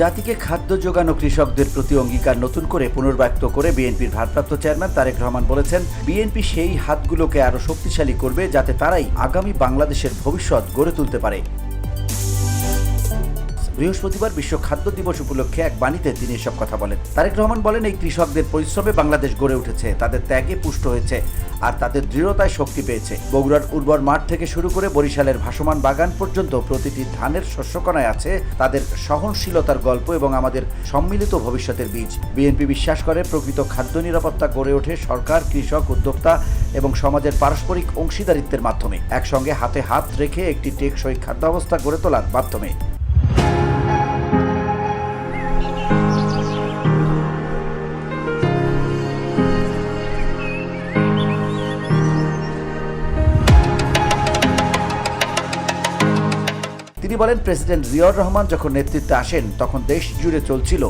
জাতিকে খাদ্য যোগানো কৃষকদের প্রতি অঙ্গীকার নতুন করে পুনর্ব্যক্ত করে বিএনপির ভারপ্রাপ্ত চেয়ারম্যান তারেক রহমান বলেছেন, বিএনপি সেই হাতগুলোকে আরও শক্তিশালী করবে যাতে তারাই আগামী বাংলাদেশের ভবিষ্যৎ গড়ে তুলতে পারে। বৃহস্পতিবার বিশ্ব খাদ্য দিবস উপলক্ষে এক বাণীতে তিনি এসব কথা বলেন। তারেক রহমান বলেন, এই কৃষকদের পরিশ্রমে বাংলাদেশ গড়ে উঠেছে, তাদের ত্যাগে পুষ্ট হয়েছে আর তাদের দৃঢ়তায় শক্তি পেয়েছে। বগুড়ার উর্বর মাঠ থেকে শুরু করে বরিশালের ভাসমান বাগান পর্যন্ত প্রতিটি ধানের শস্যকণায় আছে তাদের সহনশীলতার গল্প এবং আমাদের সম্মিলিত ভবিষ্যতের বীজ। বিএনপি বিশ্বাস করে প্রকৃত খাদ্য নিরাপত্তা গড়ে ওঠে সরকার, কৃষক, উদ্যোক্তা এবং সমাজের পারস্পরিক অংশীদারিত্বের মাধ্যমে, একসঙ্গে হাতে হাত রেখে একটি টেকসই খাদ্যাবস্থা গড়ে তোলার মাধ্যমে। তিনি বলেন, প্রেসিডেন্ট জিয়াউর রহমান যখন নেতৃত্বে আসেন তখন দেশ জুড়ে চলছিল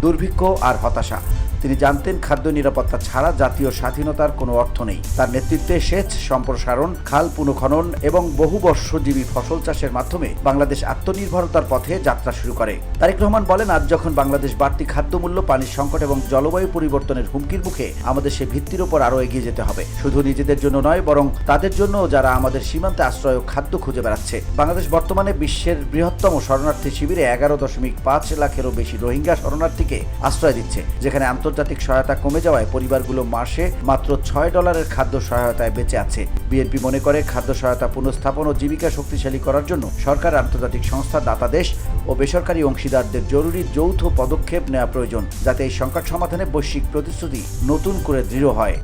দুর্ভিক্ষ আর হতাশা। তিনি জানতেন খাদ্য নিরাপত্তা ছাড়া জাতীয় স্বাধীনতার কোনো অর্থ নেই। তার নেতৃত্বে সেচ সম্প্রসারণ, খাল পুনঃখনন এবং বহুবর্ষজীবী ফসল চাষের মাধ্যমে বাংলাদেশ আত্মনির্ভরতার পথে যাত্রা শুরু করে। তারেক রহমান বলেন, আজ যখন বাংলাদেশ বাড়তি খাদ্যমূল্য, পানির সংকট এবং জলবায়ু পরিবর্তনের হুমকির মুখে, আমাদের সে ভিত্তির উপর আরও এগিয়ে যেতে হবে। শুধু নিজেদের জন্য নয়, বরং তাদের জন্য যারা আমাদের সীমান্তে আশ্রয় ও খাদ্য খুঁজে বেড়াচ্ছে। বাংলাদেশ বর্তমানে বিশ্বের বৃহত্তম শরণার্থী শিবিরে 11.5 লাখেরও বেশি রোহিঙ্গা শরণার্থীকে আশ্রয় দিচ্ছে, যেখানে আন্তর্জাতিক সহায়তা কমে যাওয়ায় পরিবারগুলো মাসে মাত্র $6 খাদ্য সহায়তায় বেঁচে আছে। বিএনপি মনে করে খাদ্য সহায়তা পুনঃস্থাপন ও জীবিকা শক্তিশালী করার জন্য সরকার, আন্তর্জাতিক সংস্থা, দাতা দেশ ও বেসরকারি অংশীদারদের জরুরি যৌথ পদক্ষেপ নেওয়া প্রয়োজন, যাতে এই সংকট সমাধানে বৈশ্বিক প্রতিশ্রুতি নতুন করে দৃঢ় হয়।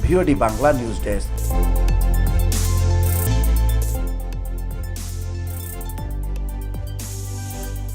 VOD Bangla news desk.